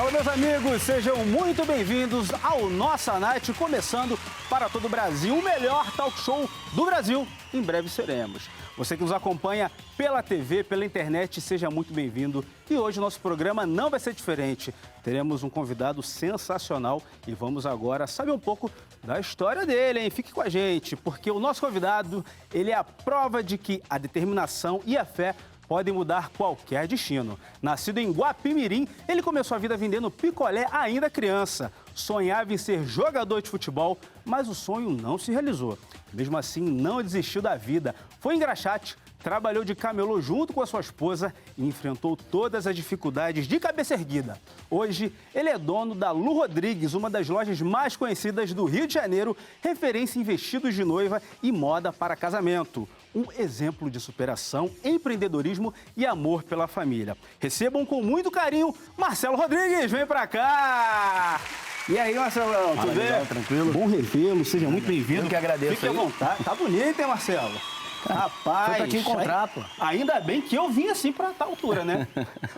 Fala, meus amigos, sejam muito bem-vindos ao Nossa Night, começando para todo o Brasil, o melhor talk show do Brasil. Em breve seremos. Você que nos acompanha pela TV, pela internet, seja muito bem-vindo. E hoje o nosso programa não vai ser diferente. Teremos um convidado sensacional e vamos agora saber um pouco da história dele, hein? Fique com a gente, porque o nosso convidado, ele é a prova de que a determinação e a fé podem mudar qualquer destino. Nascido em Guapimirim, ele começou a vida vendendo picolé ainda criança. Sonhava em ser jogador de futebol, mas o sonho não se realizou. Mesmo assim, não desistiu da vida. Foi engraxate, trabalhou de camelô junto com a sua esposa e enfrentou todas as dificuldades de cabeça erguida. Hoje, ele é dono da Lu Rodrigues, uma das lojas mais conhecidas do Rio de Janeiro, referência em vestidos de noiva e moda para casamento. Um exemplo de superação, empreendedorismo e amor pela família. Recebam com muito carinho Marcelo Rodrigues, vem pra cá! E aí, Marcelão, tudo bem? Legal, tranquilo? Bom revê-lo, seja muito bem-vindo. Eu que agradeço. Fique à vontade. Tá bonito, hein, Marcelo? Rapaz, foi pra te encontrar, pô. Ainda bem que eu vim assim pra tal altura, né?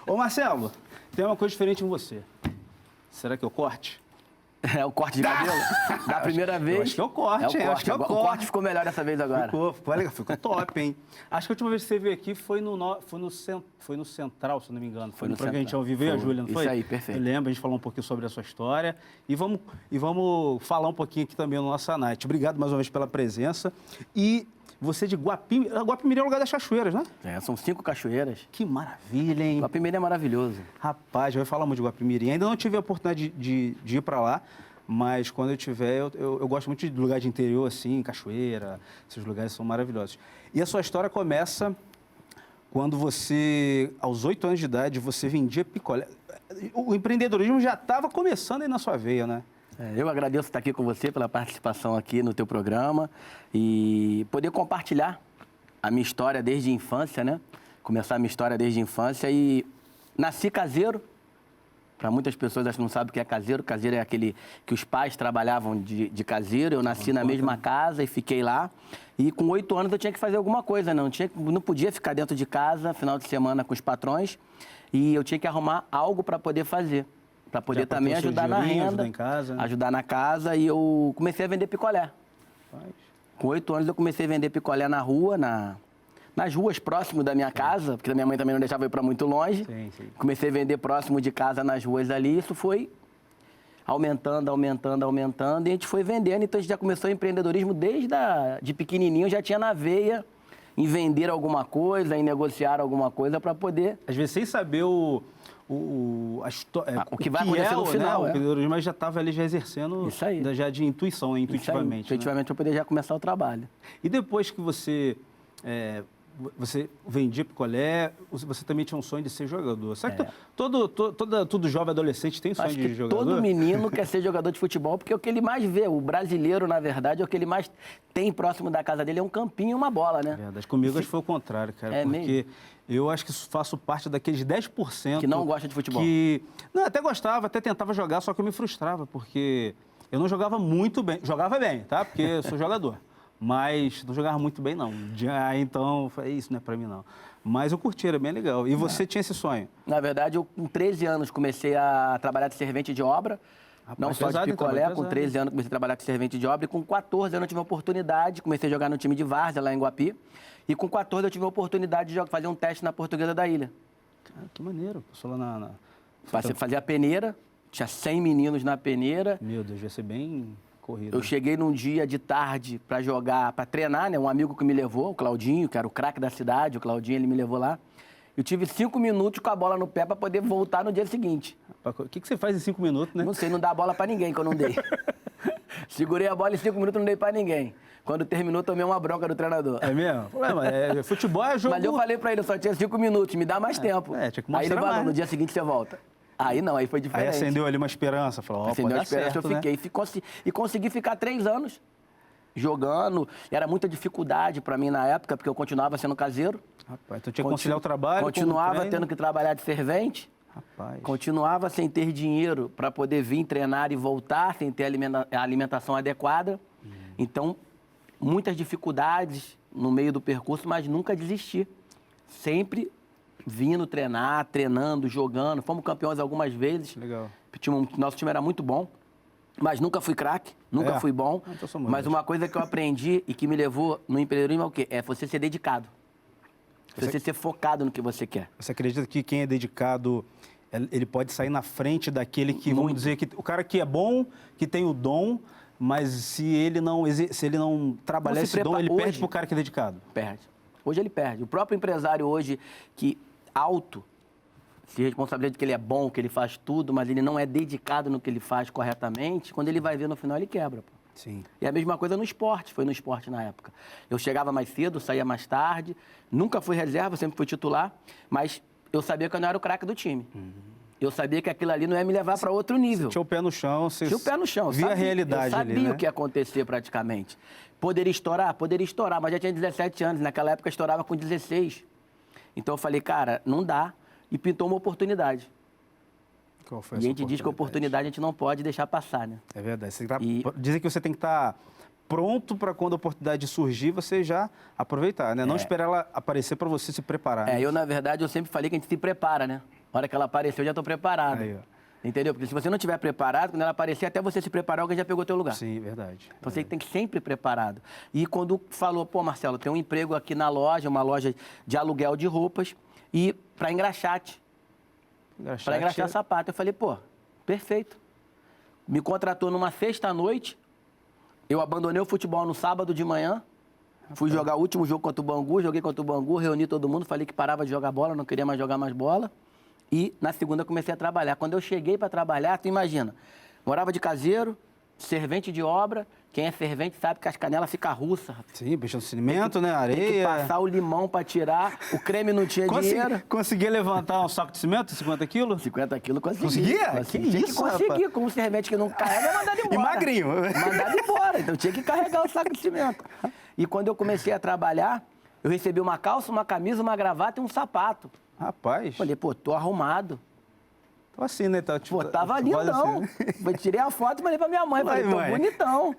Ô, Marcelo, tem uma coisa diferente em você. Será que eu corte? É o corte de cabelo? Da primeira vez. Eu acho que é o corte, hein? Acho que é o corte. O corte ficou melhor dessa vez agora. Ficou legal, ficou top, hein? Acho que a última vez que você veio aqui foi no Central, se não me engano. Foi no programa que a gente ao vivo, e a Júlia, não foi? Isso aí, perfeito. Eu lembro, a gente falou um pouquinho sobre a sua história. E vamos falar um pouquinho aqui também no Nossa Night. Obrigado mais uma vez pela presença. E você de Guapimirim. Guapimirim é o lugar das cachoeiras, né? É, são 5 cachoeiras. Que maravilha, hein? Guapimirim é maravilhoso. Rapaz, já vai falar muito de Guapimirim. Ainda não tive a oportunidade de ir para lá, mas quando eu tiver, eu gosto muito de lugar de interior, assim, cachoeira. Esses lugares são maravilhosos. E a sua história começa quando você, aos 8 anos de idade, você vendia picolé. O empreendedorismo já estava começando aí na sua veia, né? Eu agradeço estar aqui com você pela participação aqui no teu programa e poder compartilhar a minha história desde a infância, né? Começar a minha história desde a infância e nasci caseiro. Para muitas pessoas acho que não sabem o que é caseiro. Caseiro é aquele que os pais trabalhavam de caseiro. Eu nasci na mesma casa e fiquei lá. E com 8 anos eu tinha que fazer alguma coisa, né? Não podia ficar dentro de casa, final de semana com os patrões. E eu tinha que arrumar algo para poder fazer. Para poder também ajudar na renda, ajudar em casa, né? Ajudar na casa. E eu comecei a vender picolé. Com 8 anos eu comecei a vender picolé na rua, nas ruas próximo da minha casa, porque a minha mãe também não deixava eu ir para muito longe. Sim, sim. Comecei a vender próximo de casa nas ruas ali. Isso foi aumentando. E a gente foi vendendo. Então a gente já começou o empreendedorismo de pequenininho. Já tinha na veia em vender alguma coisa, em negociar alguma coisa para poder... Às vezes sem saber o que vai acontecer no final, né? Mas já estava ali já exercendo isso aí. Já de intuição, né? Intuitivamente. Intuitivamente, para poder já começar o trabalho. E depois que você vendia picolé, você também tinha um sonho de ser jogador. Sabe que todo jovem adolescente tem sonho Acho de que jogador? todo menino quer ser jogador de futebol, porque é o que ele mais vê. O brasileiro, na verdade, é o que ele mais tem próximo da casa dele, é um campinho e uma bola, né? Verdade. Comigo acho que foi o contrário, cara. É porque mesmo? eu acho que faço parte daqueles 10% que não gosta de futebol. Não, até gostava, até tentava jogar, só que eu me frustrava, porque eu não jogava muito bem. Jogava bem, tá? Porque eu sou jogador. Mas não jogava muito bem, não. Então, eu falei, isso não é pra mim, não. Mas eu curti, era bem legal. E você tinha esse sonho? Na verdade, eu com 13 anos comecei a trabalhar de servente de obra. Rapaz, não só de picolé, então, com 13 anos comecei a trabalhar de servente de obra. E com 14 anos eu tive a oportunidade, comecei a jogar no time de várzea lá em Guapi. E com 14 eu tive a oportunidade de fazer um teste na Portuguesa da Ilha. Cara, que maneiro. Passou lá Fazia a peneira, tinha 100 meninos na peneira. Meu Deus, ia ser bem... corrida. Eu cheguei num dia de tarde para jogar, para treinar, né? Um amigo que me levou, o Claudinho, que era o craque da cidade, o Claudinho, ele me levou lá. Eu tive 5 minutos com a bola no pé para poder voltar no dia seguinte. O que você faz em 5 minutos, né? Não sei, não dá bola para ninguém que eu não dei. Segurei a bola em 5 minutos e não dei para ninguém. Quando terminou, tomei uma bronca do treinador. É mesmo? Futebol é jogo... Mas eu falei para ele, só tinha 5 minutos, me dá mais tempo. Tinha que mostrar aí ele falou, mais, no dia seguinte você volta. Aí não, aí foi diferente. Aí acendeu ali uma esperança, falou, acendeu uma esperança, eu fiquei. Né? E consegui ficar 3 anos jogando. Era muita dificuldade para mim na época, porque eu continuava sendo caseiro. Rapaz, tu tinha que conciliar o trabalho continuava tendo que trabalhar de servente. Rapaz. Continuava sem ter dinheiro para poder vir treinar e voltar, sem ter a alimentação adequada. Então, muitas dificuldades no meio do percurso, mas nunca desisti. Sempre vindo treinar, treinando, jogando. Fomos campeões algumas vezes. Legal. Nosso time era muito bom, mas nunca fui craque, nunca fui bom. Então mas uma coisa que eu aprendi e que me levou no empreendedorismo é o quê? É você ser dedicado. Você ser focado no que você quer. Você acredita que quem é dedicado, ele pode sair na frente daquele que, vamos dizer, que o cara que é bom, que tem o dom, mas se ele não trabalhar esse dom, ele perde pro cara que é dedicado? Perde. Hoje ele perde. O próprio empresário hoje, que se responsabiliza de que ele é bom, que ele faz tudo, mas ele não é dedicado no que ele faz corretamente, quando ele vai ver no final, ele quebra. Pô. Sim. E a mesma coisa no esporte, foi no esporte na época. Eu chegava mais cedo, saía mais tarde, nunca fui reserva, sempre fui titular, mas eu sabia que eu não era o craque do time. Eu sabia que aquilo ali não ia me levar para outro nível. Você tinha o pé no chão, você tinha o pé no chão. Via a realidade ali, Eu sabia né? o que ia acontecer praticamente. Poderia estourar, mas já tinha 17 anos. Naquela época estourava com 16. Então eu falei, cara, não dá. E pintou uma oportunidade. Qual foi E a gente diz que a oportunidade a gente não pode deixar passar, né? É verdade. Dizem que você tem que estar pronto para quando a oportunidade surgir, você já aproveitar, né? Não esperar ela aparecer para você se preparar. Né? Na verdade, eu sempre falei que a gente se prepara, né? Na hora que ela apareceu, eu já estou preparado. Aí, entendeu? Porque se você não estiver preparado, quando ela aparecer, até você se preparar, alguém já pegou teu lugar. Sim, verdade. Então você tem que sempre preparado. E quando falou, pô, Marcelo, tem um emprego aqui na loja, uma loja de aluguel de roupas, e para engraxate. Para engraxar sapato. Eu falei, pô, perfeito. Me contratou numa sexta-noite, eu abandonei o futebol no sábado de manhã, fui jogar o último jogo contra o Bangu, joguei contra o Bangu, reuni todo mundo, falei que parava de jogar bola, não queria mais jogar mais bola. E na segunda comecei a trabalhar. Quando eu cheguei para trabalhar, tu imagina, morava de caseiro, servente de obra. Quem é servente sabe que as canelas ficam russas. Sim, bicho de cimento, né? Areia. Tem que passar o limão para tirar. O creme não tinha dinheiro. Conseguia levantar um saco de cimento, 50 quilos? 50 quilos consegui. Conseguia? Que tinha isso, que conseguir. rapaz? Com um servente que não carrega, é mandado embora. E magrinho. Mandado embora. Então tinha que carregar o saco de cimento. E quando eu comecei a trabalhar, eu recebi uma calça, uma camisa, uma gravata e um sapato. Rapaz. Falei, pô, tô arrumado. Tô assim, né? Pô, tava lindão. Assim. Tirei a foto e mandei pra minha mãe. Falei, tô bonitão.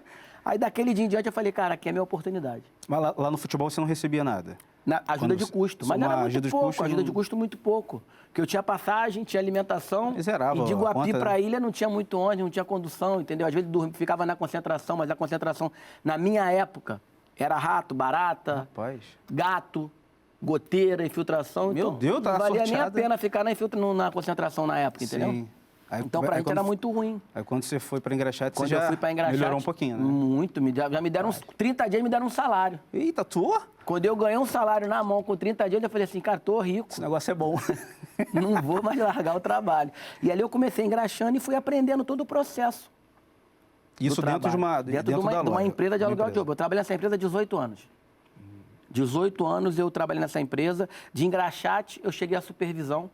Aí daquele dia em diante eu falei, cara, aqui é a minha oportunidade. Mas lá no futebol você não recebia nada? Ajuda de custo, mas era muito pouco, ajuda de custo muito pouco. Porque eu tinha passagem, tinha alimentação, miserável, e de Iguapi pra né? ilha não tinha muito onde, não tinha condução, entendeu? Às vezes ficava na concentração, mas a concentração, na minha época, era rato, barata, gato, goteira, infiltração. Meu então, Deus, tá não valia sorteada. nem a pena ficar na concentração na época, entendeu? Sim. Então, pra gente era muito ruim. Aí quando você foi para engraxate, você já melhorou um pouquinho, né? Muito, já me deram uns 30 dias, me deram um salário. Eita, tua? Quando eu ganhei um salário na mão com 30 dias, eu falei assim, cara, tô rico. Esse negócio é bom. Não vou mais largar o trabalho. E ali eu comecei engraxando e fui aprendendo todo o processo. Isso dentro de uma empresa de aluguel de roupa. Eu trabalhei nessa empresa há 18 anos. 18 anos eu trabalhei nessa empresa. De engraxate, eu cheguei à supervisão.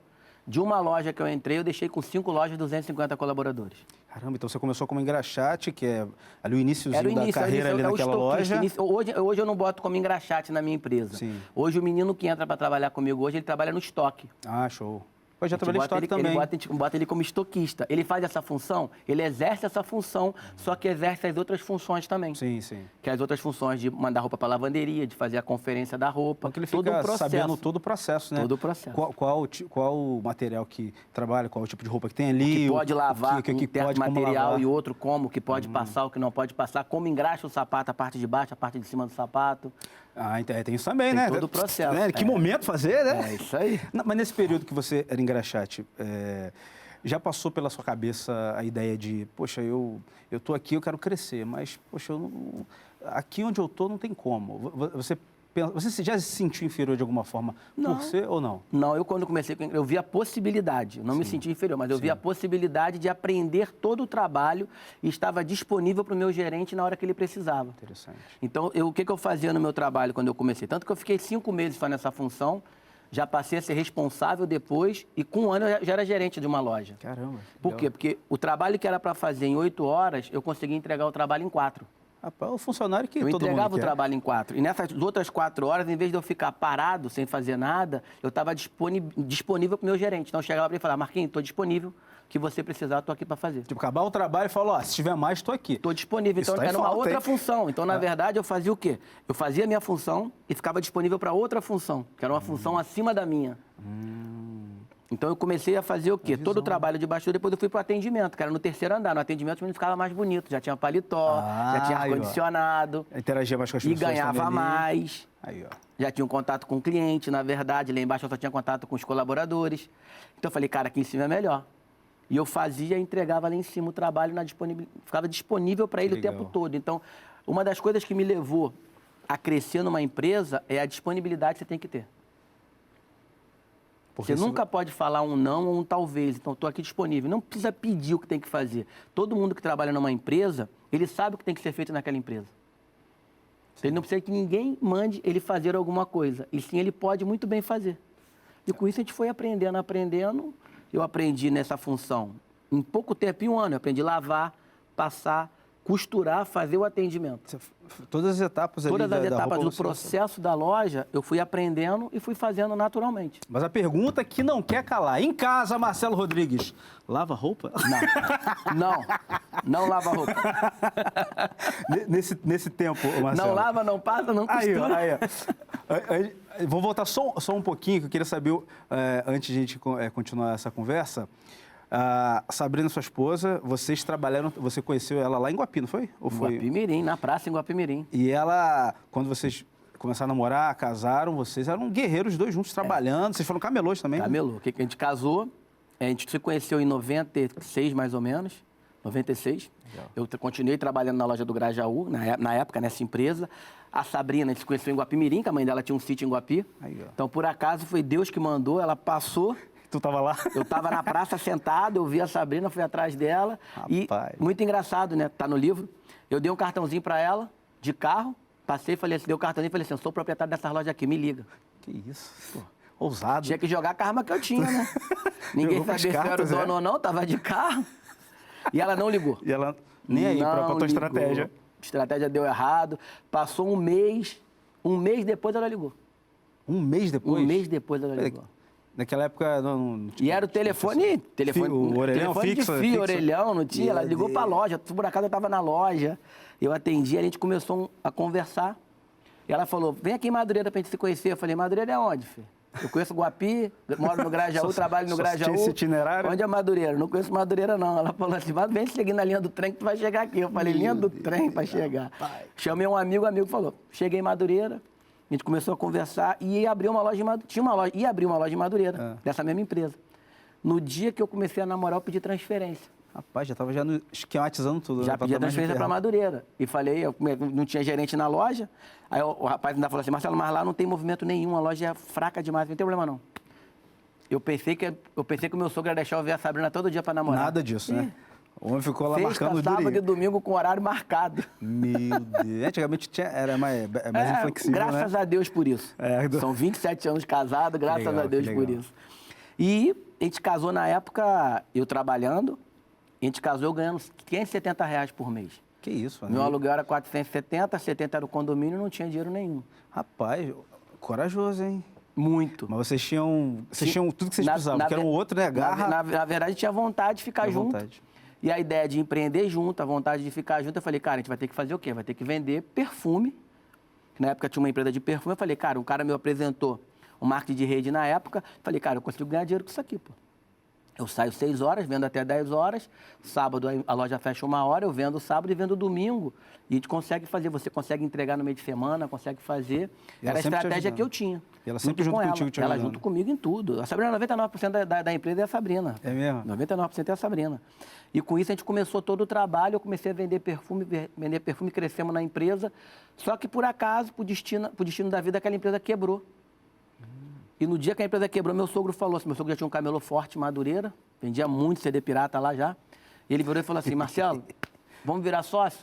De uma loja que eu entrei, eu deixei com 5 lojas, 250 colaboradores. Caramba, então você começou como engraxate, que é ali o iniciozinho da carreira ali naquela loja. Hoje eu não boto como engraxate na minha empresa. Sim. Hoje o menino que entra para trabalhar comigo hoje, ele trabalha no estoque. Ah, show. Eu já trabalhei em estoque também. A gente bota ele como estoquista. Ele faz essa função, ele exerce essa função, só que exerce as outras funções também. Sim, sim. Que é as outras funções de mandar roupa para lavanderia, de fazer a conferência da roupa. Porque ele fica sabendo todo o processo, né? Todo o processo. Qual o material que trabalha, qual o tipo de roupa que tem ali. O que pode lavar, que pode material e outro como, o que pode passar, o que não pode passar, como engraxa o sapato, a parte de baixo, a parte de cima do sapato. Ah, tem isso também, né? Tem todo o processo. Né? Que momento fazer, né? É isso aí. Não, mas nesse período que você era engraxate, já passou pela sua cabeça a ideia de, poxa, eu tô aqui, eu quero crescer, mas, poxa, aqui onde eu tô não tem como. Você já se sentiu inferior de alguma forma por ser ou não? Não, eu quando comecei, eu vi a possibilidade, não me senti inferior, mas eu vi a possibilidade de aprender todo o trabalho e estava disponível para o meu gerente na hora que ele precisava. Interessante. Então, o que eu fazia no meu trabalho quando eu comecei? Tanto que eu fiquei 5 meses só nessa função, já passei a ser responsável depois e com 1 ano eu já era gerente de uma loja. Caramba. Por quê? Porque o trabalho que era para fazer em 8 horas, eu conseguia entregar o trabalho em 4. Rapaz, o funcionário que eu todo mundo entregava o quer. trabalho em 4. E nessas outras 4 horas, em vez de eu ficar parado, sem fazer nada, eu estava disponível para o meu gerente. Então, eu chegava para ele e falava, Marquinhos, estou disponível, o que você precisar, estou aqui para fazer. Tipo, acabar o trabalho e falar, se tiver mais, estou aqui. Estou disponível. Então, era uma outra função. Então, na verdade, eu fazia o quê? Eu fazia a minha função e ficava disponível para outra função, que era uma função acima da minha. Então eu comecei a fazer o quê? Todo o trabalho de bastidor, depois eu fui pro atendimento, que era no terceiro andar. No atendimento o menino ficava mais bonito, já tinha paletó, já tinha ar-condicionado. Interagia mais com as pessoas. E ganhava mais. Aí, ó. Já tinha um contato com o cliente, na verdade, lá embaixo eu só tinha contato com os colaboradores. Então eu falei, cara, aqui em cima é melhor. E eu fazia e entregava lá em cima o trabalho, ficava disponível para ele o tempo todo. Então, uma das coisas que me levou a crescer numa empresa é a disponibilidade que você tem que ter. Porque você nunca pode falar um não ou um talvez. Então, estou aqui disponível. Não precisa pedir o que tem que fazer. Todo mundo que trabalha numa empresa, ele sabe o que tem que ser feito naquela empresa. Ele não precisa que ninguém mande ele fazer alguma coisa. E sim, ele pode muito bem fazer. E com isso a gente foi aprendendo. Eu aprendi nessa função. Em pouco tempo, em um ano, eu aprendi a lavar, passar, costurar, fazer o atendimento. Todas as etapas ali Todas as etapas do processo da loja, eu fui aprendendo e fui fazendo naturalmente. Mas a pergunta que não quer calar. Em casa, Marcelo Rodrigues, lava roupa? Não lava roupa. Nesse tempo, Marcelo. Não lava, não passa, não costura. Aí. Vou voltar só um pouquinho, que eu queria saber, antes de a gente continuar essa conversa. A Sabrina, sua esposa, vocês trabalharam, você conheceu ela lá em Guapi, não foi? Ou foi? Guapimirim, na praça em Guapimirim. E ela, quando vocês começaram a namorar, casaram, vocês eram guerreiros, os dois juntos, trabalhando. Vocês foram camelôs também? Camelô. O que a gente casou, a gente se conheceu em 96, mais ou menos. 96. Legal. Eu continuei trabalhando na loja do Grajaú, na época, nessa empresa. A Sabrina, a gente se conheceu em Guapimirim, que a mãe dela tinha um sítio em Guapi. Aí, então, por acaso, foi Deus que mandou, ela passou. Tu tava lá? Eu tava na praça sentado, eu vi a Sabrina, fui atrás dela. Rapaz. E muito engraçado, né? Tá no livro. Eu dei um cartãozinho para ela, de carro, passei, falei assim, dei o cartãozinho e falei assim, eu sou proprietário dessa loja aqui, me liga. Que isso? Pô, ousado. Tinha que jogar com a arma que eu tinha, né? Ninguém sabia se eu era o dono ou não, tava de carro. E ela não ligou. E ela nem aí pra tua estratégia. A estratégia deu errado. Passou um mês depois ela ligou. Um mês depois? Um mês depois ela ligou. Naquela época não E era o telefone o orelhão telefone fixo, de fio, orelhão, não tinha. Ela ligou pra loja, por acaso eu tava na loja, eu atendi, a gente começou a conversar. E ela falou, vem aqui em Madureira pra gente se conhecer. Eu falei, Madureira é onde, filho? Eu conheço Guapi, moro no Grajaú, trabalho no Grajaú. Esse itinerário? Onde é Madureira? Não conheço Madureira, não. Ela falou assim, mas vem seguir na linha do trem que tu vai chegar aqui. Eu falei, linha do trem pra chegar. Chamei um amigo, o amigo falou, cheguei em Madureira. A gente começou a conversar e ia abrir uma loja em Madureira. Ia abrir uma loja em Madureira, dessa mesma empresa. No dia que eu comecei a namorar, eu pedi transferência. Rapaz, já estava esquematizando tudo. Já pedi a transferência para Madureira. E falei, não tinha gerente na loja. Aí o rapaz ainda falou assim, Marcelo, mas lá não tem movimento nenhum, a loja é fraca demais, não tem problema não. Eu pensei que o meu sogro ia deixar eu ver a Sabrina todo dia para namorar. Nada disso, né? O homem ficou lá marcando o dia. Sábado e domingo com horário marcado. Meu Deus. Antigamente era mais inflexível, graças a Deus por isso. São 27 anos casados, graças a Deus por isso. E a gente casou na época, eu trabalhando, a gente casou ganhando R$570 por mês. Que isso, meu aluguel era 470, 70 era o condomínio, não tinha dinheiro nenhum. Rapaz, corajoso, hein? Muito. Mas vocês tinham tudo que vocês precisavam, porque era um outro, né? Garra. Na verdade, tinha vontade de ficar junto. E a ideia de empreender junto, a vontade de ficar junto, eu falei, cara, a gente vai ter que fazer o quê? Vai ter que vender perfume. Na época tinha uma empresa de perfume, eu falei, cara, um cara me apresentou um marketing de rede na época, falei, cara, eu consigo ganhar dinheiro com isso aqui, pô. Eu saio 6 horas, vendo até 10 horas, sábado a loja fecha 1 hora, eu vendo sábado e vendo domingo. E a gente consegue fazer, você consegue entregar no meio de semana, consegue fazer. Era a estratégia que eu tinha. E ela sempre junto contigo, te ajudando. Ela junto comigo em tudo. A Sabrina, 99% da empresa é a Sabrina. É mesmo? 99% é a Sabrina. E com isso a gente começou todo o trabalho, eu comecei a vender perfume, crescemos na empresa. Só que por acaso, por destino da vida, aquela empresa quebrou. E no dia que a empresa quebrou, meu sogro falou assim, meu sogro já tinha um camelô forte em Madureira, vendia muito CD pirata lá já. E ele virou e falou assim, Marcelo, vamos virar sócio?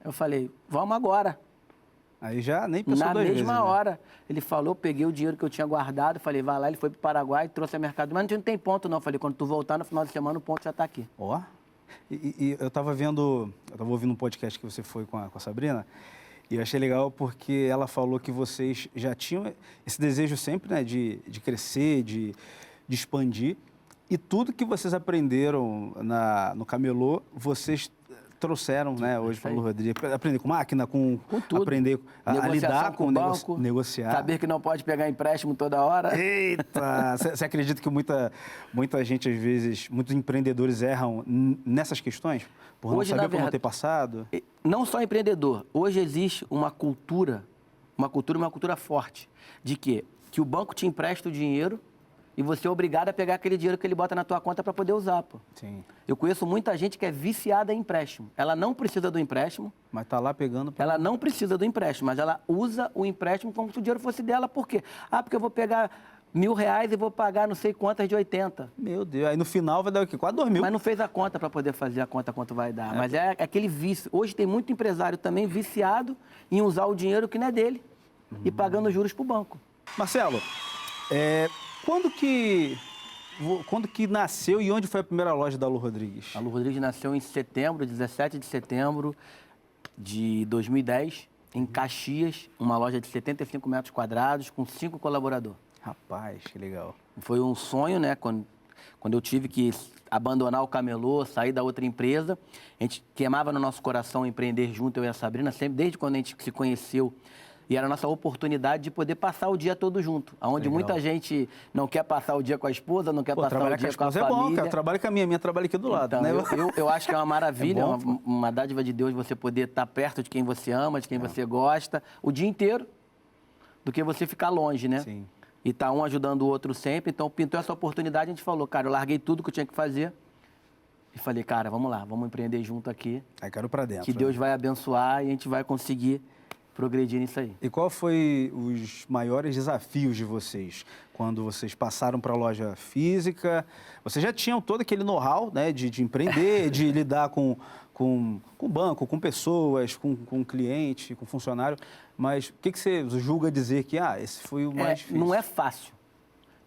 Eu falei, vamos agora. Aí já nem pensou 2 vezes. Na mesma hora, ele falou, peguei o dinheiro que eu tinha guardado, falei, vai lá, ele foi pro Paraguai, trouxe a mercadoria, mas não tem ponto não. Falei, quando tu voltar no final de semana, o ponto já tá aqui. Ó, e eu tava ouvindo um podcast que você foi com a Sabrina, e eu achei legal porque ela falou que vocês já tinham esse desejo sempre, né, de crescer, de expandir. E tudo que vocês aprenderam no camelô, vocês trouxeram, né, hoje para o Rodrigo. Aprender com máquina, com tudo. Aprender a lidar com o banco, negociar. Saber que não pode pegar empréstimo toda hora. Eita! Você acredita que muita gente, às vezes, muitos empreendedores erram nessas questões? Por não saber como ter passado? Não só empreendedor. Hoje existe uma cultura forte de que o banco te empresta o dinheiro e você é obrigado a pegar aquele dinheiro que ele bota na tua conta para poder usar, pô. Sim. Eu conheço muita gente que é viciada em empréstimo. Ela não precisa do empréstimo. Mas tá lá pegando... Ela não precisa do empréstimo, mas ela usa o empréstimo como se o dinheiro fosse dela. Por quê? Porque eu vou pegar R$1.000 e vou pagar não sei quantas de 80. Meu Deus, aí no final vai dar o quê? Quase 2.000. Mas não fez a conta para poder fazer a conta quanto vai dar. Mas é aquele vício. Hoje tem muito empresário também viciado em usar o dinheiro que não é dele e pagando juros para o banco. Marcelo, quando que nasceu e onde foi a primeira loja da Lu Rodrigues? A Lu Rodrigues nasceu em setembro, 17 de setembro de 2010, em Caxias, uma loja de 75 metros quadrados, com 5 colaboradores. Rapaz, que legal. Foi um sonho, né? Quando eu tive que abandonar o camelô, sair da outra empresa, a gente queimava no nosso coração empreender junto, eu e a Sabrina, sempre desde quando a gente se conheceu. E era a nossa oportunidade de poder passar o dia todo junto. Onde muita gente não quer passar o dia com a esposa, não quer passar o dia com a família. É bom, cara. Trabalha com a minha trabalha aqui do lado. Então, Né? eu acho que é uma maravilha, É bom, uma dádiva de Deus você poder estar perto de quem você ama, de quem você gosta, o dia inteiro, do que você ficar longe, né? Sim. E tá um ajudando o outro sempre. Então, pintou essa oportunidade, a gente falou, cara, eu larguei tudo que eu tinha que fazer. E falei, cara, vamos lá, vamos empreender junto aqui. Aí quero pra dentro. Que Deus vai abençoar e a gente vai conseguir progredir nisso aí. E qual foi os maiores desafios de vocês? Quando vocês passaram para a loja física, vocês já tinham todo aquele know-how, né, de empreender, de lidar com banco, com pessoas, com cliente, com funcionário, mas o que você julga dizer que esse foi o mais difícil? Não é fácil,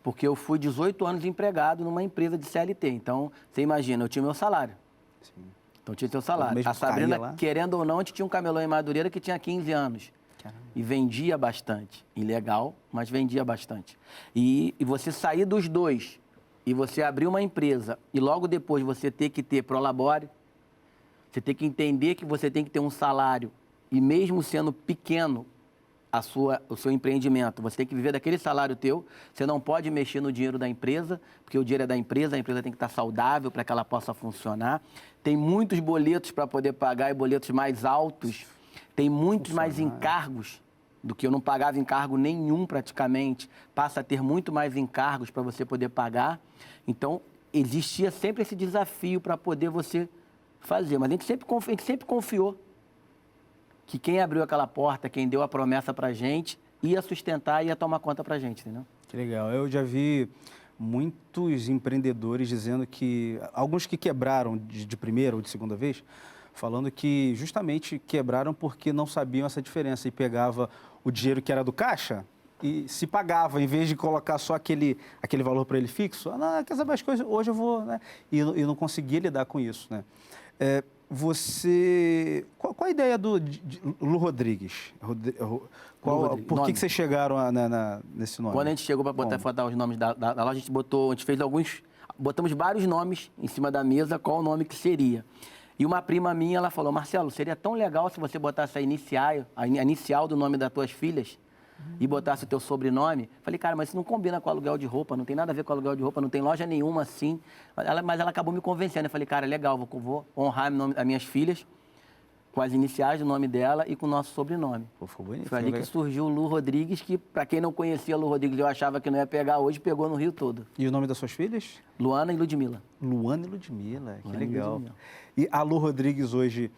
porque eu fui 18 anos empregado numa empresa de CLT, então você imagina, eu tinha meu salário. Sim. Então tinha seu salário. A Sabrina, querendo ou não, a gente tinha um camelô em Madureira que tinha 15 anos. Caramba. E vendia bastante. Ilegal, mas vendia bastante. E você sair dos dois e você abrir uma empresa e logo depois você ter que ter prolabore, você tem que entender que você tem que ter um salário e mesmo sendo pequeno o seu empreendimento, você tem que viver daquele salário teu, você não pode mexer no dinheiro da empresa, porque o dinheiro é da empresa, a empresa tem que estar saudável para que ela possa funcionar. Tem muitos boletos para poder pagar e boletos mais altos, tem muitos mais encargos do que eu não pagava encargo nenhum praticamente, passa a ter muito mais encargos para você poder pagar. Então, existia sempre esse desafio para poder você fazer, mas a gente sempre confiou que quem abriu aquela porta, quem deu a promessa pra gente, ia sustentar e ia tomar conta pra gente, entendeu? Que legal. Eu já vi muitos empreendedores dizendo que, alguns que quebraram de primeira ou de segunda vez, falando que justamente quebraram porque não sabiam essa diferença e pegava o dinheiro que era do caixa e se pagava, em vez de colocar só aquele valor para ele fixo. Não, quer saber as coisas, hoje eu vou, né? E não conseguia lidar com isso, né? Qual a ideia de Lu Rodrigues? Por que vocês chegaram nesse nome? Quando a gente chegou para botar os nomes da loja, a gente fez botamos vários nomes em cima da mesa, qual o nome que seria. E uma prima minha, ela falou, Marcelo, seria tão legal se você botasse a inicial do nome das tuas filhas e botasse o teu sobrenome. Falei, cara, mas isso não combina com aluguel de roupa, não tem nada a ver com aluguel de roupa, não tem loja nenhuma assim. Mas ela acabou me convencendo. Eu falei, cara, legal, vou honrar as minhas filhas com as iniciais do nome dela e com o nosso sobrenome. Pô, ficou bonito. Foi ali que surgiu o Lu Rodrigues, que para quem não conhecia Lu Rodrigues, eu achava que não ia pegar, hoje pegou no Rio todo. E o nome das suas filhas? Luana e Ludmila. Luana e Ludmila, que legal. E a Lu Rodrigues hoje...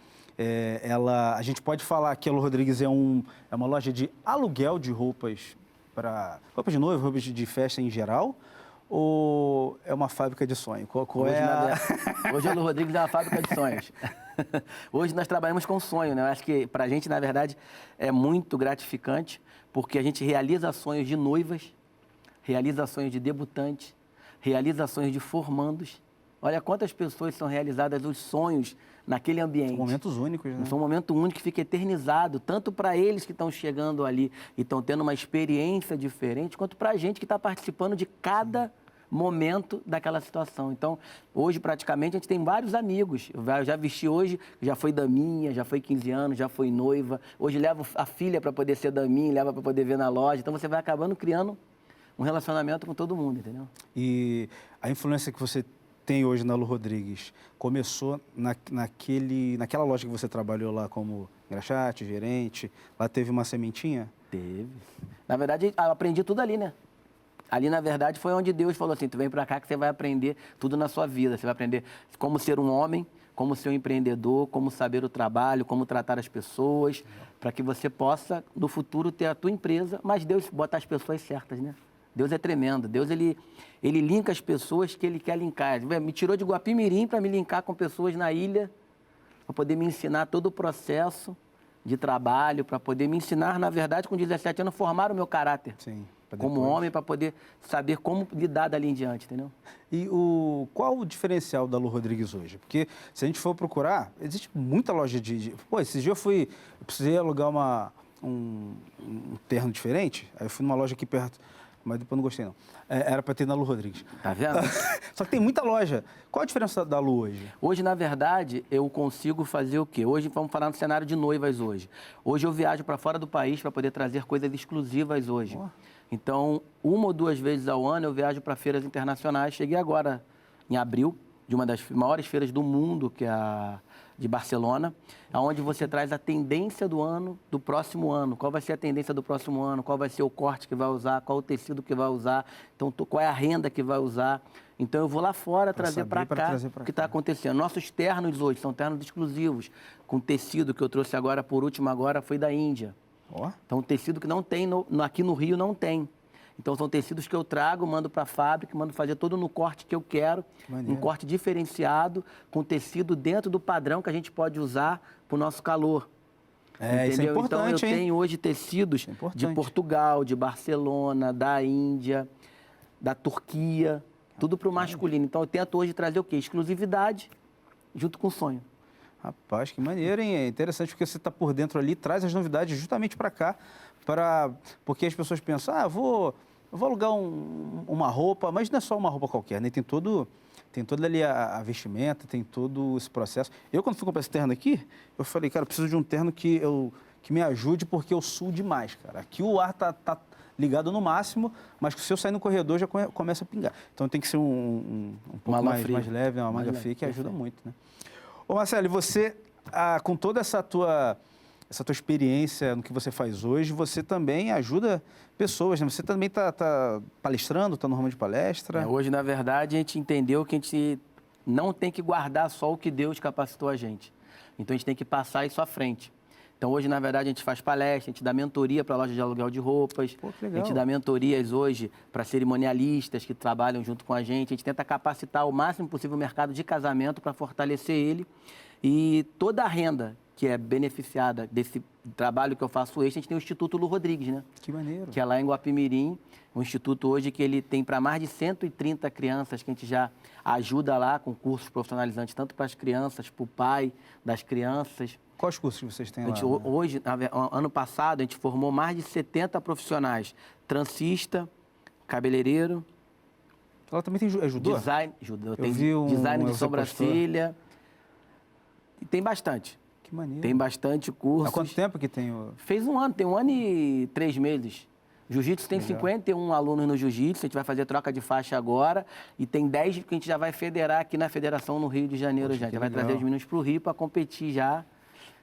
a gente pode falar que a Lu Rodrigues é uma loja de aluguel de roupas para roupas de noiva, roupas de festa em geral, ou é uma fábrica de sonho? Hoje a Lu Rodrigues é uma fábrica de sonhos. Hoje nós trabalhamos com sonho, né? Eu acho que para a gente, na verdade, é muito gratificante, porque a gente realiza sonhos de noivas, realiza sonhos de debutantes, realiza sonhos de formandos. Olha quantas pessoas são realizadas os sonhos naquele ambiente. São momentos únicos, né? São um momento único que fica eternizado, tanto para eles que estão chegando ali e estão tendo uma experiência diferente, quanto para a gente que está participando de cada momento daquela situação. Então, hoje, praticamente, a gente tem vários amigos. Eu já vesti hoje, já foi daminha, já foi 15 anos, já foi noiva. Hoje levo a filha para poder ser daminha, leva para poder ver na loja. Então, você vai acabando criando um relacionamento com todo mundo, entendeu? E a influência que você tem hoje na Lu Rodrigues começou naquela loja que você trabalhou lá como engraxate, gerente, lá teve uma sementinha? Teve. Na verdade, eu aprendi tudo ali, né? Ali, na verdade, foi onde Deus falou assim, tu vem pra cá que você vai aprender tudo na sua vida. Você vai aprender como ser um homem, como ser um empreendedor, como saber o trabalho, como tratar as pessoas, para que você possa, no futuro, ter a tua empresa, mas Deus bota as pessoas certas, né? Deus é tremendo. Deus, ele linka as pessoas que Ele quer linkar. Me tirou de Guapimirim para me linkar com pessoas na ilha, para poder me ensinar todo o processo de trabalho, para poder me ensinar, na verdade, com 17 anos, formar o meu caráter. Sim, como homem, para poder saber como lidar dali em diante, entendeu? E qual o diferencial da Lu Rodrigues hoje? Porque se a gente for procurar, existe muita loja Pô, esses dias eu precisei alugar um terno diferente, aí eu fui numa loja aqui perto, mas depois não gostei, não. Era para ter na Lu Rodrigues. Tá vendo? Só que tem muita loja. Qual a diferença da Lu hoje? Hoje, na verdade, eu consigo fazer o quê? Hoje, vamos falar no cenário de noivas hoje. Hoje eu viajo para fora do país para poder trazer coisas exclusivas hoje. Oh. Então, 1 ou 2 vezes ao ano eu viajo para feiras internacionais. Cheguei agora, em abril, de uma das maiores feiras do mundo, que é a de Barcelona, onde você traz a tendência do ano, do próximo ano. Qual vai ser a tendência do próximo ano, qual vai ser o corte que vai usar, qual o tecido que vai usar, então qual é a renda que vai usar. Então eu vou lá fora trazer para cá o que está acontecendo. Nossos ternos hoje são ternos exclusivos, com tecido que eu trouxe agora, por último agora, foi da Índia. Oh. Então tecido que não tem, aqui no Rio não tem. Então, são tecidos que eu trago, mando para a fábrica, mando fazer todo no corte que eu quero, um corte diferenciado, com tecido dentro do padrão que a gente pode usar para o nosso calor. Entendeu? Isso é importante, então, eu tenho hoje tecidos de Portugal, de Barcelona, da Índia, da Turquia, tudo para o masculino. Então, eu tento hoje trazer o quê? Exclusividade junto com o sonho. Rapaz, que maneiro, hein? É interessante porque você está por dentro ali, traz as novidades justamente para cá, porque as pessoas pensam, eu vou alugar uma roupa, mas não é só uma roupa qualquer, né? Tem toda ali a vestimenta, tem todo esse processo. Eu, quando fui comprar esse terno aqui, eu falei, cara, eu preciso de um terno que me ajude, porque eu suo demais, cara. Aqui o ar tá ligado no máximo, mas se eu sair no corredor já começa a pingar. Então tem que ser um pouco mais leve, né? Uma manga fria, que ajuda muito, né? Ô Marcelo, e você, com toda essa tua experiência no que você faz hoje, você também ajuda pessoas, né? Você também está palestrando, está no ramo de palestra? Hoje, na verdade, a gente entendeu que a gente não tem que guardar só o que Deus capacitou a gente. Então, a gente tem que passar isso à frente. Então, hoje, na verdade, a gente faz palestra, a gente dá mentoria para loja de aluguel de roupas. Pô, que legal. A gente dá mentorias hoje para cerimonialistas que trabalham junto com a gente tenta capacitar o máximo possível o mercado de casamento para fortalecer ele. E toda a renda que é beneficiada desse trabalho que eu faço hoje, a gente tem o Instituto Lu Rodrigues, né? Que maneiro. Que é lá em Guapimirim, um instituto hoje que ele tem para mais de 130 crianças que a gente já ajuda lá com cursos profissionalizantes, tanto para as crianças, para o pai das crianças. Quais cursos que vocês têm lá? Hoje, ano passado, a gente formou mais de 70 profissionais. Transista, cabeleireiro. Ela também tem judô? Design, judô. Tem design de sobrancelha. E tem bastante. Que maneiro. Tem bastante curso. Há quanto tempo que tem Fez 1 ano, tem 1 ano e 3 meses. Jiu-jitsu tem 51 alunos no jiu-jitsu, a gente vai fazer troca de faixa agora. E tem 10 que a gente já vai federar aqui na federação no Rio de Janeiro. Já vai trazer os meninos para o Rio para competir já.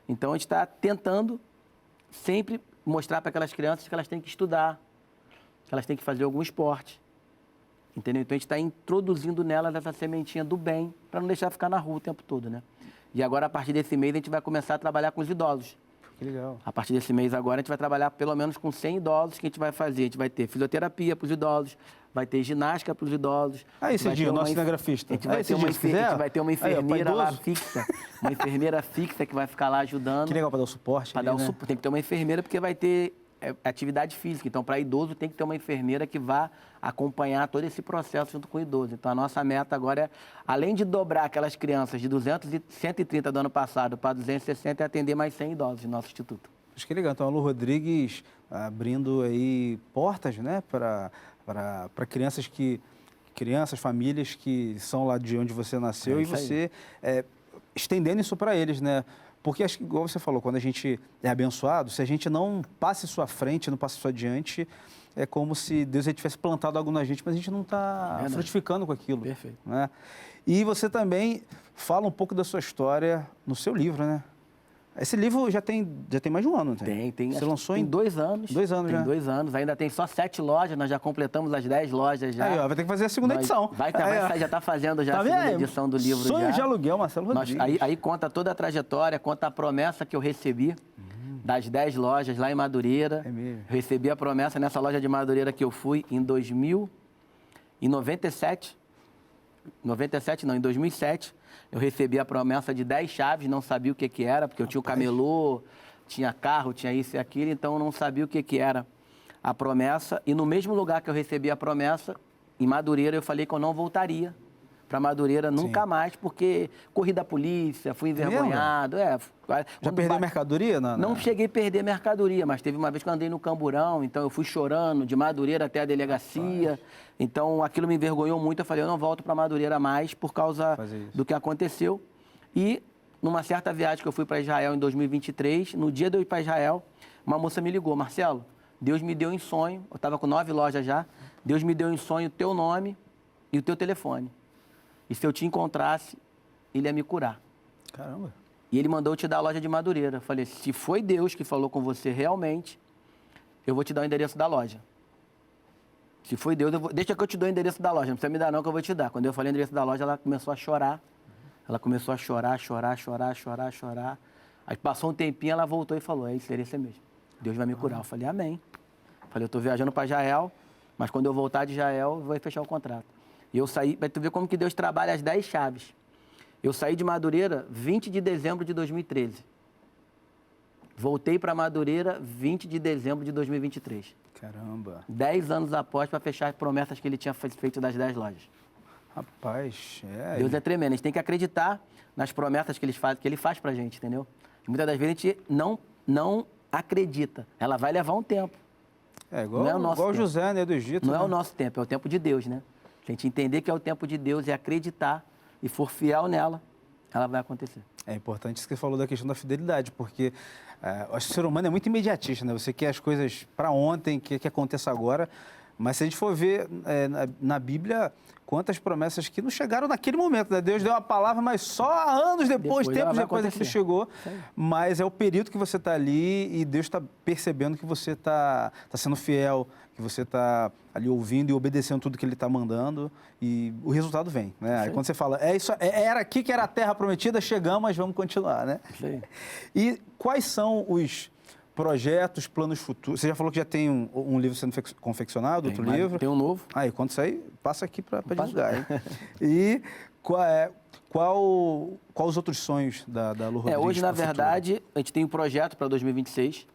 Então, a gente está tentando sempre mostrar para aquelas crianças que elas têm que estudar, que elas têm que fazer algum esporte. Entendeu? Então, a gente está introduzindo nelas essa sementinha do bem para não deixar ficar na rua o tempo todo, né? E agora, a partir desse mês, a gente vai começar a trabalhar com os idosos. Que legal. A partir desse mês agora, a gente vai trabalhar pelo menos com 100 idosos que a gente vai fazer. A gente vai ter fisioterapia para os idosos, vai ter ginástica para os idosos. Esse dia, o nosso cinegrafista. A gente vai ter uma enfermeira lá fixa, uma enfermeira fixa que vai ficar lá ajudando. Que legal, para dar o suporte. Para dar o suporte. Tem que ter uma enfermeira porque vai ter atividade física. Então, para idoso, tem que ter uma enfermeira que vá acompanhar todo esse processo junto com o idoso. Então, a nossa meta agora é, além de dobrar aquelas crianças de 130 do ano passado para 260, é atender mais 100 idosos no nosso instituto. Acho que é legal. Então, a Lu Rodrigues abrindo aí portas, né, para crianças que crianças, famílias que são lá de onde você nasceu e você estendendo isso para eles, né? Porque, acho que, igual você falou, quando a gente é abençoado, se a gente não passa isso à frente, não passa isso adiante, é como se Deus já tivesse plantado algo na gente, mas a gente não está frutificando com aquilo. Perfeito. Né? E você também fala um pouco da sua história no seu livro, né? Esse livro já tem mais de um ano, não tem? Tem. Você lançou em 2 anos. 2 anos já. Tem 2 anos. Ainda tem só 7 lojas, nós já completamos as 10 lojas já. Aí, ó, vai ter que fazer a segunda edição. Já está fazendo já a segunda edição do livro. Sonho de Aluguel, Marcelo Rodrigues. Aí conta toda a trajetória, conta a promessa que eu recebi das 10 lojas lá em Madureira. É mesmo. Recebi a promessa nessa loja de Madureira que eu fui em 97. Em 2007, eu recebi a promessa de 10 chaves, não sabia o que era, porque eu tinha o camelô, tinha carro, tinha isso e aquilo, então eu não sabia o que era a promessa. E no mesmo lugar que eu recebi a promessa, em Madureira, eu falei que eu não voltaria para Madureira nunca mais, porque corri da polícia, fui envergonhado. Já perdeu mercadoria? Não cheguei a perder mercadoria, mas teve uma vez que eu andei no Camburão, então eu fui chorando de Madureira até a delegacia. Então aquilo me envergonhou muito, eu falei, eu não volto para Madureira mais por causa do que aconteceu. E numa certa viagem que eu fui para Israel em 2023, no dia de eu ir para Israel, uma moça me ligou, Marcelo, Deus me deu em sonho, eu estava com 9 lojas já, Deus me deu em sonho o teu nome e o teu telefone. E se eu te encontrasse, ele ia me curar. Caramba. E ele mandou eu te dar a loja de Madureira. Eu falei, se foi Deus que falou com você realmente, eu vou te dar o endereço da loja. Se foi Deus, deixa que eu te dou o endereço da loja. Não precisa me dar não que eu vou te dar. Quando eu falei o endereço da loja, ela começou a chorar. Ela começou a chorar. Aí passou um tempinho, ela voltou e falou, esse endereço é mesmo. Deus vai me curar. Eu falei, amém. Eu falei, eu estou viajando para Israel, mas quando eu voltar de Israel, eu vou fechar o contrato. E eu saí, para tu ver como que Deus trabalha as 10 chaves. Eu saí de Madureira 20 de dezembro de 2013. Voltei para Madureira 20 de dezembro de 2023. Caramba. 10 anos após para fechar as promessas que ele tinha feito das 10 lojas. Rapaz, Deus é tremendo. A gente tem que acreditar nas promessas que ele faz para a gente, entendeu? E muitas das vezes a gente não acredita. Ela vai levar um tempo. Igual José, né, do Egito. Não é o nosso tempo, é o tempo de Deus, né? Se a gente entender que é o tempo de Deus e acreditar e for fiel nela, ela vai acontecer. É importante isso que você falou da questão da fidelidade, porque o ser humano é muito imediatista, né? Você quer as coisas para ontem, quer que aconteça agora, mas se a gente for ver na Bíblia, quantas promessas que não chegaram naquele momento, né? Deus deu uma palavra, mas só anos depois tempos depois é que chegou. Mas é o período que você está ali e Deus está percebendo que você está sendo fiel, que você está ali ouvindo e obedecendo tudo que Ele está mandando e o resultado vem, né? Aí quando você fala, era aqui que era a terra prometida, chegamos, mas vamos continuar, né? Sim. E quais são os projetos, planos futuros? Você já falou que já tem um livro sendo confeccionado, outro livro? Tem um novo. Aí, quando sair, passa aqui para divulgar, hein? E qual os outros sonhos da Lu Rodrigues? Hoje, na verdade, a gente tem um projeto para 2026,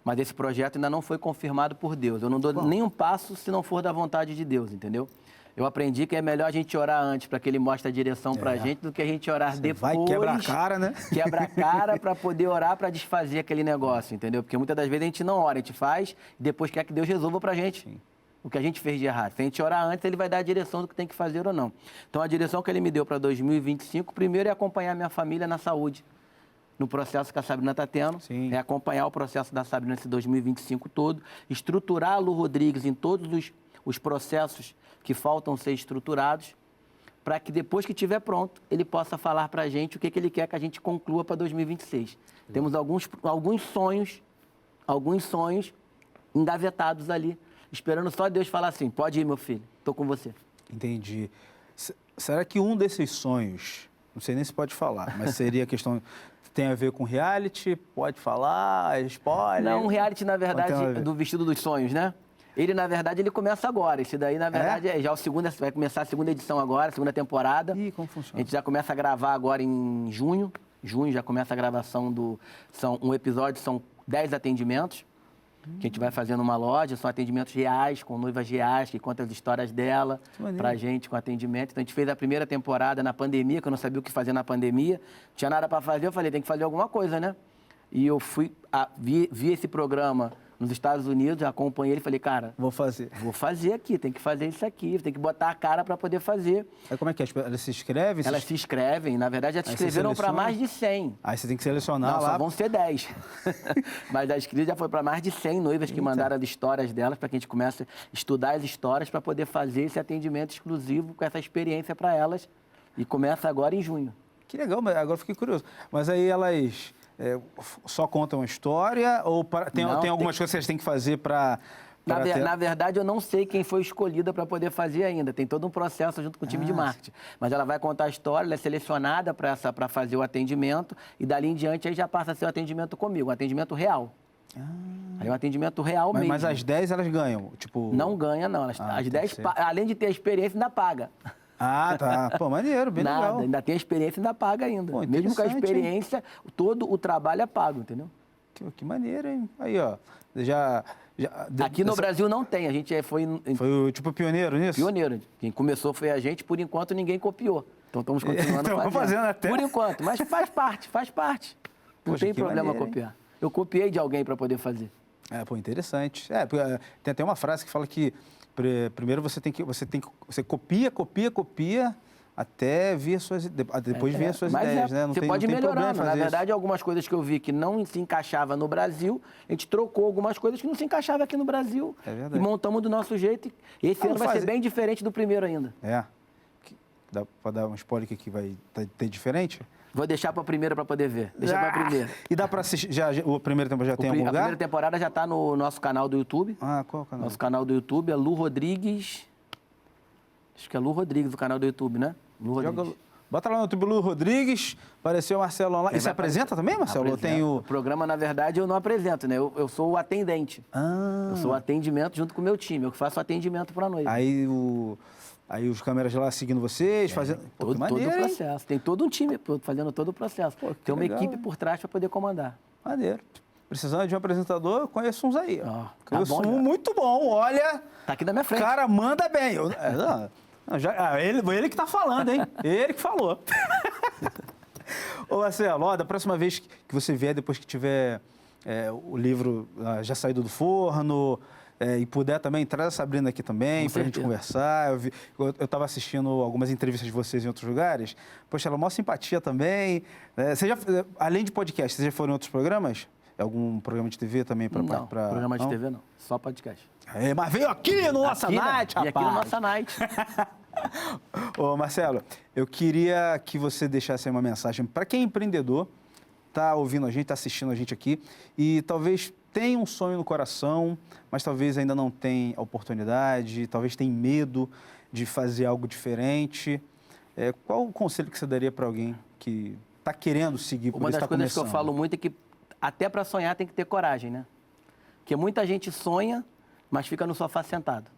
mas esse projeto ainda não foi confirmado por Deus. Eu não dou nenhum passo se não for da vontade de Deus, entendeu? Eu aprendi que é melhor a gente orar antes para que Ele mostre a direção para a gente do que a gente orar depois. Vai quebrar a cara, né? Quebra a cara para poder orar para desfazer aquele negócio, entendeu? Porque muitas das vezes a gente não ora, a gente faz e depois quer que Deus resolva para a gente o que a gente fez de errado. Se a gente orar antes, Ele vai dar a direção do que tem que fazer ou não. Então, a direção que Ele me deu para 2025, primeiro é acompanhar minha família na saúde, no processo que a Sabrina está tendo, é acompanhar o processo da Sabrina nesse 2025 todo, estruturar a Lu Rodrigues em todos os processos que faltam ser estruturados, para que depois que estiver pronto, ele possa falar para a gente o que ele quer que a gente conclua para 2026. Temos alguns sonhos engavetados ali, esperando só Deus falar assim, pode ir, meu filho, estou com você. Entendi. Será que um desses sonhos, não sei nem se pode falar, mas seria a questão... Tem a ver com reality? Pode falar? Spoiler? Não, um reality, na verdade, do Vestido dos Sonhos, né? Ele, na verdade, ele começa agora. Esse daí, na verdade, já vai começar a segunda edição agora, a segunda temporada. E como funciona? A gente já começa a gravar agora em junho. Junho já começa a gravação um episódio, são 10 atendimentos que a gente vai fazer numa loja. São atendimentos reais, com noivas reais, que contam as histórias dela pra gente com atendimento. Então, a gente fez a primeira temporada na pandemia, que eu não sabia o que fazer na pandemia. Não tinha nada para fazer, eu falei, tem que fazer alguma coisa, né? E eu vi esse programa nos Estados Unidos, eu acompanhei ele e falei, cara, Vou fazer. vou fazer aqui, tem que fazer isso aqui, tem que botar a cara para poder fazer. Aí como é que é? Elas se inscrevem? Elas se inscrevem, na verdade, já se Aí você inscreveram para seleciona? mais de 100. Aí você tem que selecionar Não, lá. só vão ser 10. Mas a inscrita já foi para mais de 100 noivas que mandaram as histórias delas para que a gente comece a estudar as histórias para poder fazer esse atendimento exclusivo com essa experiência para elas. E começa agora em junho. Que legal, mas agora eu fiquei curioso. Mas aí elas só contam a história ou tem algumas coisas que elas têm que fazer para... Na verdade, eu não sei quem foi escolhida para poder fazer ainda. Tem todo um processo junto com o time de marketing. Mas ela vai contar a história, ela é selecionada para fazer o atendimento e dali em diante aí já passa a ser o atendimento comigo, um atendimento real. Aí é um atendimento real mesmo. Mas as 10 elas ganham? Tipo... Não ganha, não. As 10, além de ter a experiência, ainda paga. Ah, tá. Pô, maneiro, bem Nada, legal. ainda tem a experiência e ainda paga ainda. Pô, mesmo com a interessante, experiência, todo o trabalho é pago, entendeu? Que maneiro, hein? Aí, ó. Aqui no Brasil não tem, a gente foi tipo pioneiro nisso? Pioneiro. Quem começou foi a gente, por enquanto ninguém copiou. Então estamos continuando fazendo até. Por enquanto, mas faz parte. Não Poxa, tem problema maneiro, copiar. Eu copiei de alguém para poder fazer. Pô, interessante. Tem até uma frase que fala que primeiro você copia até ver depois ver as suas ideias, né? Você pode ir melhorando. Na verdade, algumas coisas que eu vi que não se encaixava no Brasil, a gente trocou algumas coisas que não se encaixavam aqui no Brasil. É verdade. E montamos do nosso jeito. E esse ano vai ser bem diferente do primeiro ainda. Dá para dar um spoiler que vai ter diferente? Vou deixar para a primeira para poder ver. Deixa para a primeira. E dá para assistir? A primeira temporada já tem algum lugar? A primeira temporada já está no nosso canal do YouTube. Qual canal? Nosso canal do YouTube é Lu Rodrigues. Acho que é Lu Rodrigues o canal do YouTube, né? Lu Rodrigues. Bota lá no YouTube Lu Rodrigues, apareceu o Marcelo lá. E você apresenta também, Marcelo? O programa, na verdade, eu não apresento, né? Eu sou o atendente. Eu sou o atendimento junto com o meu time. Eu que faço o atendimento para a noiva. Aí os câmeras lá seguindo vocês, fazendo... Todo o processo. Tem todo um time fazendo todo o processo. Tem uma equipe por trás para poder comandar. Maneiro. Precisando de um apresentador, eu conheço uns aí. Conheço um muito bom, olha... Tá aqui na minha frente. O cara manda bem. Ele que tá falando, hein? Ele que falou. Ô, Marcelo, da próxima vez que você vier, depois que tiver o livro já saído do forno... e puder também, traz a Sabrina aqui também, pra gente conversar. Eu estava assistindo algumas entrevistas de vocês em outros lugares. Poxa, ela é maior simpatia também. Além de podcast, vocês já foram em outros programas? Algum programa de TV também? Não, programa de TV não, só podcast. Mas veio aqui no Nossa Night, rapaz! E aqui no Nossa Night. Ô, Marcelo, eu queria que você deixasse aí uma mensagem para quem é empreendedor, tá ouvindo a gente, tá assistindo a gente aqui e talvez tem um sonho no coração, mas talvez ainda não tem a oportunidade, talvez tem medo de fazer algo diferente. Qual o conselho que você daria para alguém que está querendo seguir por isso? Uma das coisas que eu falo muito é que até para sonhar tem que ter coragem, né? Porque muita gente sonha, mas fica no sofá sentado.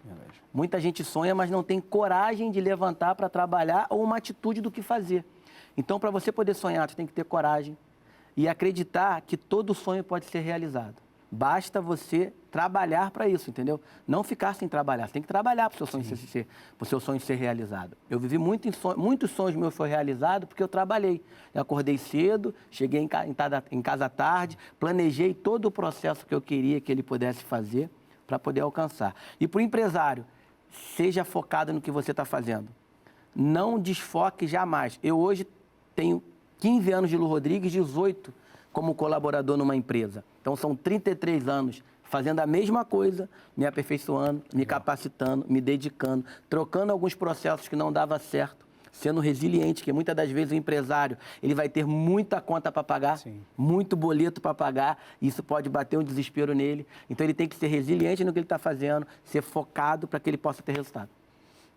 Verdade. Muita gente sonha, mas não tem coragem de levantar para trabalhar ou uma atitude do que fazer. Então, para você poder sonhar, você tem que ter coragem e acreditar que todo sonho pode ser realizado. Basta você trabalhar para isso, entendeu? Não ficar sem trabalhar. Você tem que trabalhar para o seu sonho ser realizado. Eu vivi muitos sonhos meus foram realizados porque eu trabalhei. Eu acordei cedo, cheguei em casa à tarde, planejei todo o processo que eu queria que ele pudesse fazer para poder alcançar. E para o empresário, seja focado no que você está fazendo. Não desfoque jamais. Eu hoje tenho 15 anos de Lu Rodrigues, 18 como colaborador numa empresa. Então, são 33 anos fazendo a mesma coisa, me aperfeiçoando, me capacitando, me dedicando, trocando alguns processos que não dava certo, sendo resiliente, que muitas das vezes o empresário ele vai ter muita conta para pagar, muito boleto para pagar, e isso pode bater um desespero nele. Então, ele tem que ser resiliente no que ele está fazendo, ser focado para que ele possa ter resultado.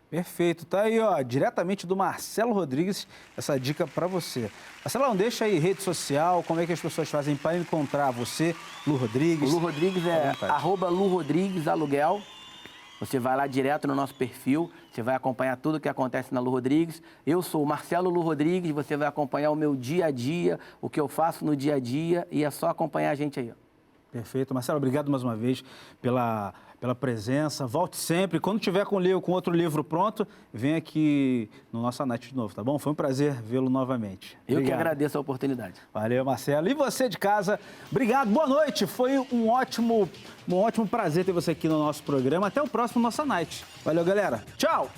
Perfeito. Tá aí, ó, diretamente do Marcelo Rodrigues, essa dica para você. Marcelo, deixa aí rede social, como é que as pessoas fazem para encontrar você, Lu Rodrigues? O Lu Rodrigues é @LuRodriguesAluguel. Você vai lá direto no nosso perfil, você vai acompanhar tudo o que acontece na Lu Rodrigues. Eu sou o Marcelo Lu Rodrigues, você vai acompanhar o meu dia a dia, o que eu faço no dia a dia, e é só acompanhar a gente aí, ó. Perfeito. Marcelo, obrigado mais uma vez pela pela presença. Volte sempre. Quando tiver com outro livro pronto, vem aqui no Nossa Night de novo, tá bom? Foi um prazer vê-lo novamente. Eu Obrigado. que agradeço a oportunidade. Valeu, Marcelo. E você de casa, obrigado. Boa noite. Foi um ótimo prazer ter você aqui no nosso programa. Até o próximo Nossa Night. Valeu, galera. Tchau.